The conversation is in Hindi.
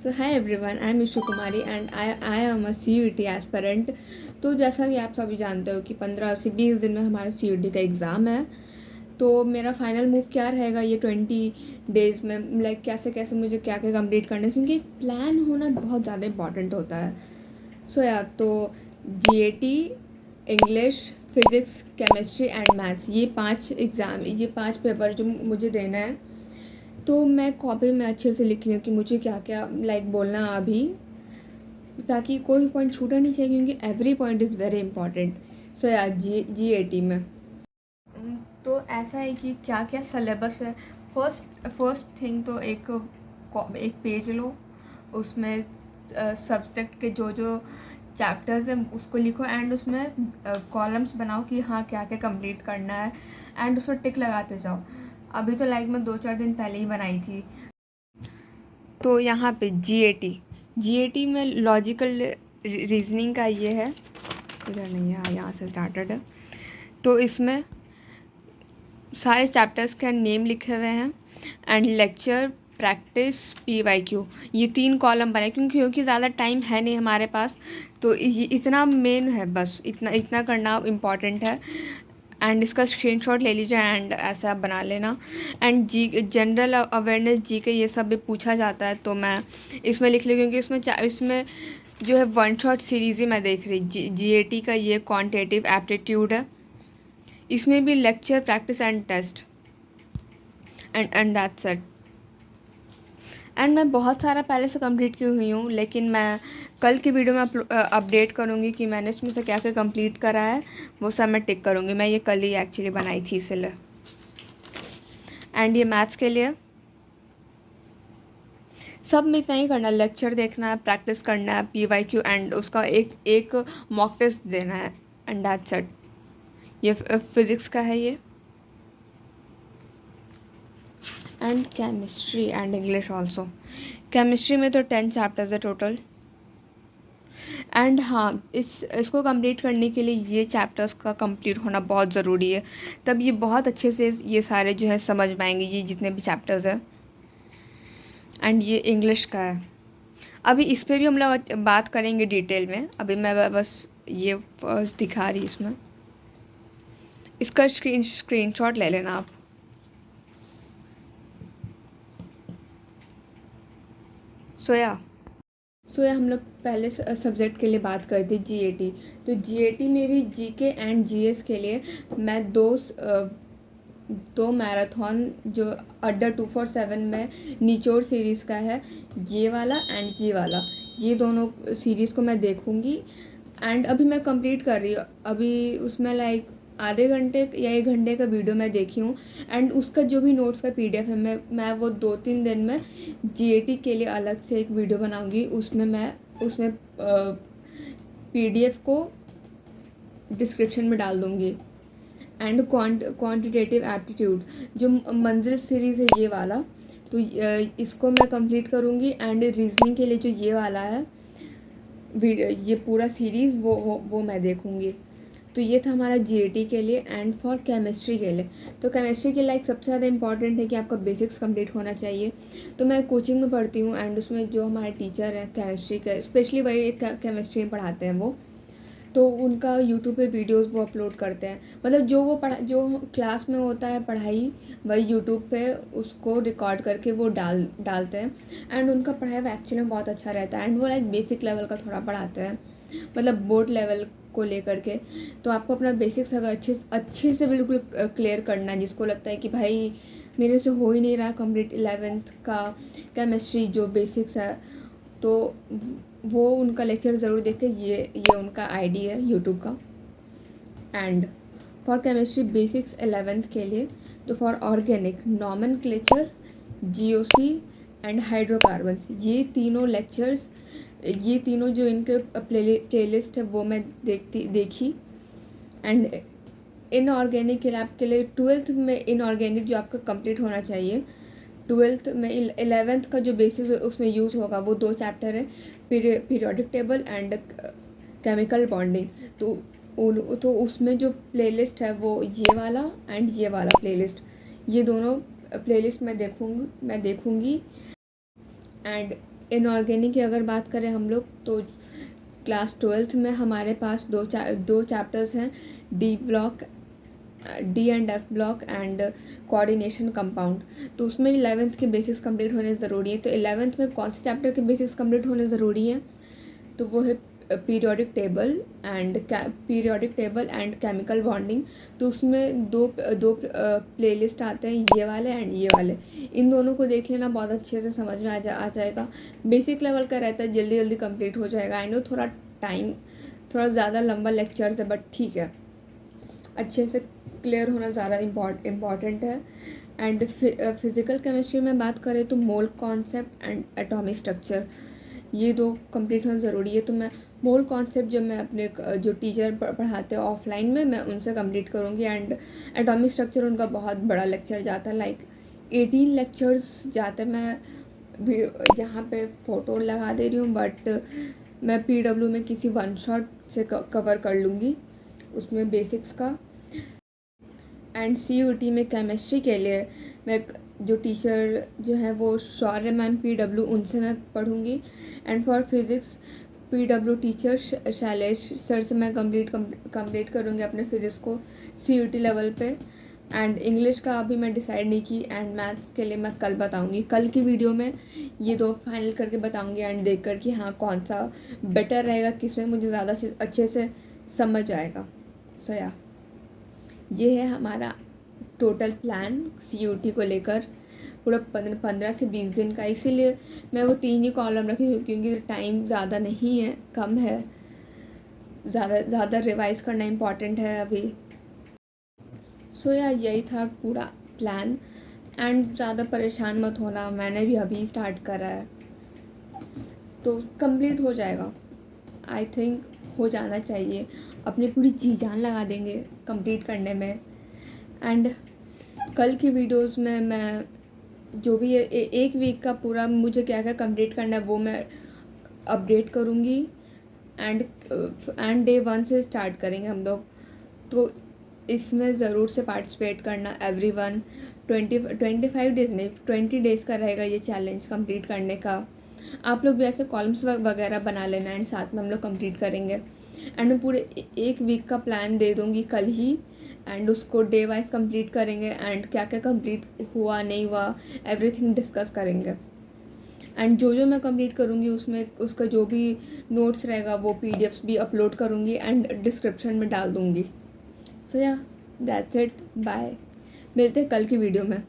So hi everyone, I am Ishu Kumari and I am a CUET aspirant. तो जैसा कि आप सभी जानते हो कि 15 से 20 दिन में हमारा CUET का एग्ज़ाम है। तो मेरा फाइनल मूव क्या रहेगा ये 20 डेज़ में, लाइक कैसे कैसे मुझे क्या क्या कंप्लीट करना है, क्योंकि प्लान होना बहुत ज़्यादा इंपॉर्टेंट होता है। सो यार, तो GAT, English, physics, chemistry and maths, ये पाँच पेपर जो मुझे देना है। तो मैं कॉपी में अच्छे से लिख रही हूँ कि मुझे क्या क्या लाइक बोलना है अभी, ताकि कोई भी पॉइंट छूटा नहीं चाहिए, क्योंकि every point is very important. So यार, GAT में तो ऐसा है कि क्या क्या सिलेबस है। फर्स्ट थिंग तो एक पेज लो, उसमें सब्जेक्ट के जो जो चैप्टर्स हैं उसको लिखो, एंड उसमें कॉलम्स बनाओ कि हाँ क्या क्या कंप्लीट करना है, एंड उसमें टिक लगाते जाओ। अभी तो लाइक मैं 2-4 दिन पहले ही बनाई थी। तो यहाँ पे GAT में लॉजिकल रीजनिंग का ये है, इधर नहीं है, यहाँ से स्टार्टेड है। तो इसमें सारे चैप्टर्स के नेम लिखे हुए हैं, एंड लेक्चर, प्रैक्टिस, PYQ, ये 3 कॉलम बने, क्योंकि ज़्यादा टाइम है नहीं हमारे पास। तो ये इतना मेन है, बस इतना इतना करना इम्पॉर्टेंट है। एंड इसका स्क्रीनशॉट ले लीजिए एंड ऐसा आप बना लेना। एंड जनरल अवेयरनेस, के ये सब भी पूछा जाता है, तो मैं इसमें लिख ली, क्योंकि इसमें जो है वन शॉट सीरीज़ ही मैं देख रही। GAT का ये क्वांटिटेटिव एप्टीट्यूड है, इसमें भी lecture, practice and test, and that's it. And मैं बहुत सारा पहले से कंप्लीट की हुई हूँ, लेकिन मैं कल की वीडियो में अपडेट करूँगी कि मैंने इसमें से क्या क्या कंप्लीट करा है, वो सब मैं टिक करूँगी। मैं ये कल ही एक्चुअली बनाई थी इसलिए। एंड ये मैथ्स के लिए सब में इतना ही करना है, लेक्चर देखना है, प्रैक्टिस करना है, PYQ, एंड उसका एक मॉक टेस्ट देना है, एंड दैट्स इट। ये फिज़िक्स का है ये, and chemistry and English also. Chemistry में तो 10 चैप्टर्स है टोटल। एंड हाँ, इसको कंप्लीट करने के लिए ये चैप्टर्स का कंप्लीट होना बहुत ज़रूरी है, तब ये बहुत अच्छे से ये सारे जो है समझ पाएंगे, ये जितने भी चैप्टर्स हैं। एंड ये इंग्लिश का है। अभी इस पर भी हम लोग बात करेंगे डिटेल में, अभी मैं बस ये फर्स्ट दिखा रही इसमें। इसका स्क्रीनशॉट ले लेना आप। सो या हम लोग पहले सब्जेक्ट के लिए बात करते GAT। तो GAT में भी GK एंड GS के लिए मैं दो मैराथन, जो अड्डा 247 में निचोड़ सीरीज़ का है, ये वाला एंड ये वाला, ये दोनों सीरीज़ को मैं देखूँगी। एंड अभी मैं कंप्लीट कर रही हूँ, अभी उसमें लाइक आधे घंटे या 1 घंटे का वीडियो मैं देखी हूँ। एंड उसका जो भी नोट्स का PDF है, मैं वो 2-3 दिन में GAT के लिए अलग से एक वीडियो बनाऊँगी। उसमें PDF को डिस्क्रिप्शन में डाल दूँगी। एंड क्वांटिटेटिव एप्टीट्यूड, जो मंजिल सीरीज़ है ये वाला, तो इसको मैं कंप्लीट करूँगी। एंड रीजनिंग के लिए जो ये वाला है ये पूरा सीरीज़, वो मैं देखूँगी। तो ये था हमारा GAT के लिए। एंड फॉर केमिस्ट्री के लिए, तो केमिस्ट्री के लाइक सबसे ज़्यादा इंपॉर्टेंट है कि आपका बेसिक्स कंप्लीट होना चाहिए। तो मैं कोचिंग में पढ़ती हूँ, एंड उसमें जो हमारे टीचर हैं केमिस्ट्री के, स्पेशली वही केमिस्ट्री में पढ़ाते हैं वो, तो उनका यूट्यूब पे वीडियोस वो अपलोड करते हैं। मतलब जो क्लास में होता है पढ़ाई, वही यूट्यूब पे उसको रिकॉर्ड करके वो डालते हैं। एंड उनका पढ़ाई वो एक्चुअली में बहुत अच्छा रहता है, एंड वो लाइक बेसिक लेवल का थोड़ा पढ़ाते हैं, मतलब बोर्ड लेवल को लेकर के। तो आपको अपना बेसिक्स अगर अच्छे से बिल्कुल क्लियर करना है, जिसको लगता है कि भाई मेरे से हो ही नहीं रहा कंप्लीट 11th का केमिस्ट्री जो बेसिक्स है, तो वो उनका लेक्चर ज़रूर देखें। ये उनका ID है यूट्यूब का। And for chemistry basics 11th के लिए, तो for organic, nomenclature, GOC and hydrocarbons, ये तीनों लेक्चर्स, ये तीनों जो इनके प्लेलिस्ट है वो मैं देखी। एंड इनऑर्गेनिक के लिए आपके लिए 12th में इनऑर्गेनिक जो आपका कंप्लीट होना चाहिए, 12th में 11th का जो बेसिस उसमें यूज़ होगा वो 2 चैप्टर है, periodic table and chemical bonding. तो उसमें जो प्लेलिस्ट है वो ये वाला एंड ये वाला प्लेलिस्ट, ये दोनों प्लेलिस्ट मैं देखूँगी। एंड इनऑर्गेनिक की अगर बात करें हम लोग तो क्लास 12th में हमारे पास दो चैप्टर्स हैं, D block, D and F block and coordination compound. तो उसमें 11th के बेसिक्स कंप्लीट होने ज़रूरी है। तो 11th में कौन से चैप्टर के बेसिक्स कंप्लीट होने ज़रूरी हैं? तो वो है periodic table and chemical bonding. तो उसमें दो प्लेलिस्ट आते हैं, ये वाले एंड ये वाले। इन दोनों को देख लेना, बहुत अच्छे से समझ में आ जाएगा। बेसिक लेवल का रहता है, जल्दी जल्दी कंप्लीट हो जाएगा। आई नो थोड़ा ज़्यादा लंबा लेक्चर्स है, बट ठीक है, अच्छे से क्लियर होना ज़्यादा इम्पॉर्टेंट है। एंड फिज़िकल केमिस्ट्री में बात करें तो mole concept and atomic structure, ये दो कंप्लीट होना ज़रूरी है। तो मैं मोल कॉन्सेप्ट जो मैं अपने जो टीचर पढ़ाते हैं ऑफलाइन में, मैं उनसे कंप्लीट करूँगी। एंड एटॉमिक स्ट्रक्चर उनका बहुत बड़ा लेक्चर जाता है, लाइक 18 लेक्चर्स जाते हैं। मैं भी यहाँ पे फ़ोटो लगा दे रही हूँ, बट मैं PW में किसी वन शॉट से कवर कर लूँगी उसमें बेसिक्स का। एंड CUT में केमिस्ट्री के लिए मैं जो टीचर जो है वो शौर्य मैम PW, उनसे मैं पढ़ूँगी। And for physics PW teacher Shailesh sir से मैं कंप्लीट करूँगी अपने फिज़िक्स को CUT लेवल पे। एंड इंग्लिश का अभी मैं डिसाइड नहीं की। एंड मैथ्स के लिए मैं कल बताऊँगी, कल की वीडियो में ये दो फाइनल करके बताऊँगी एंड देख कर कि हाँ कौन सा बेटर रहेगा, किसमें मुझे ज़्यादा अच्छे से समझ आएगा। सो या ये है हमारा टोटल प्लान CUT को लेकर, पूरा 15 से 20 दिन का। इसीलिए मैं वो 3 ही कॉलम रखी हूँ, क्योंकि टाइम ज़्यादा नहीं है, कम है, ज़्यादा रिवाइज करना इम्पॉर्टेंट है अभी। सो या यही था पूरा प्लान। एंड ज़्यादा परेशान मत होना, मैंने भी अभी स्टार्ट करा है, तो कंप्लीट हो जाएगा। आई थिंक हो जाना चाहिए, अपनी पूरी जी जान लगा देंगे कंप्लीट करने में। एंड कल की वीडियोस में मैं जो भी एक वीक का पूरा मुझे क्या क्या कंप्लीट करना है वो मैं अपडेट करूँगी। एंड डे 1 से स्टार्ट करेंगे हम लोग, तो इसमें ज़रूर से पार्टिसिपेट करना एवरीवन। 25 डेज़ नहीं, 20 डेज़ का रहेगा ये चैलेंज कंप्लीट करने का। आप लोग भी ऐसे कॉलम्स वगैरह बना लेना एंड साथ में हम लोग कंप्लीट करेंगे। एंड मैं पूरे एक वीक का प्लान दे दूँगी कल ही, एंड उसको डे वाइज कंप्लीट करेंगे। एंड क्या क्या कंप्लीट हुआ नहीं हुआ एवरीथिंग डिस्कस करेंगे। एंड जो मैं कंप्लीट करूँगी उसमें उसका जो भी नोट्स रहेगा वो PDFs भी अपलोड करूँगी एंड डिस्क्रिप्शन में डाल दूँगी। सो या दैट्स इट, बाय, मिलते हैं कल की वीडियो में।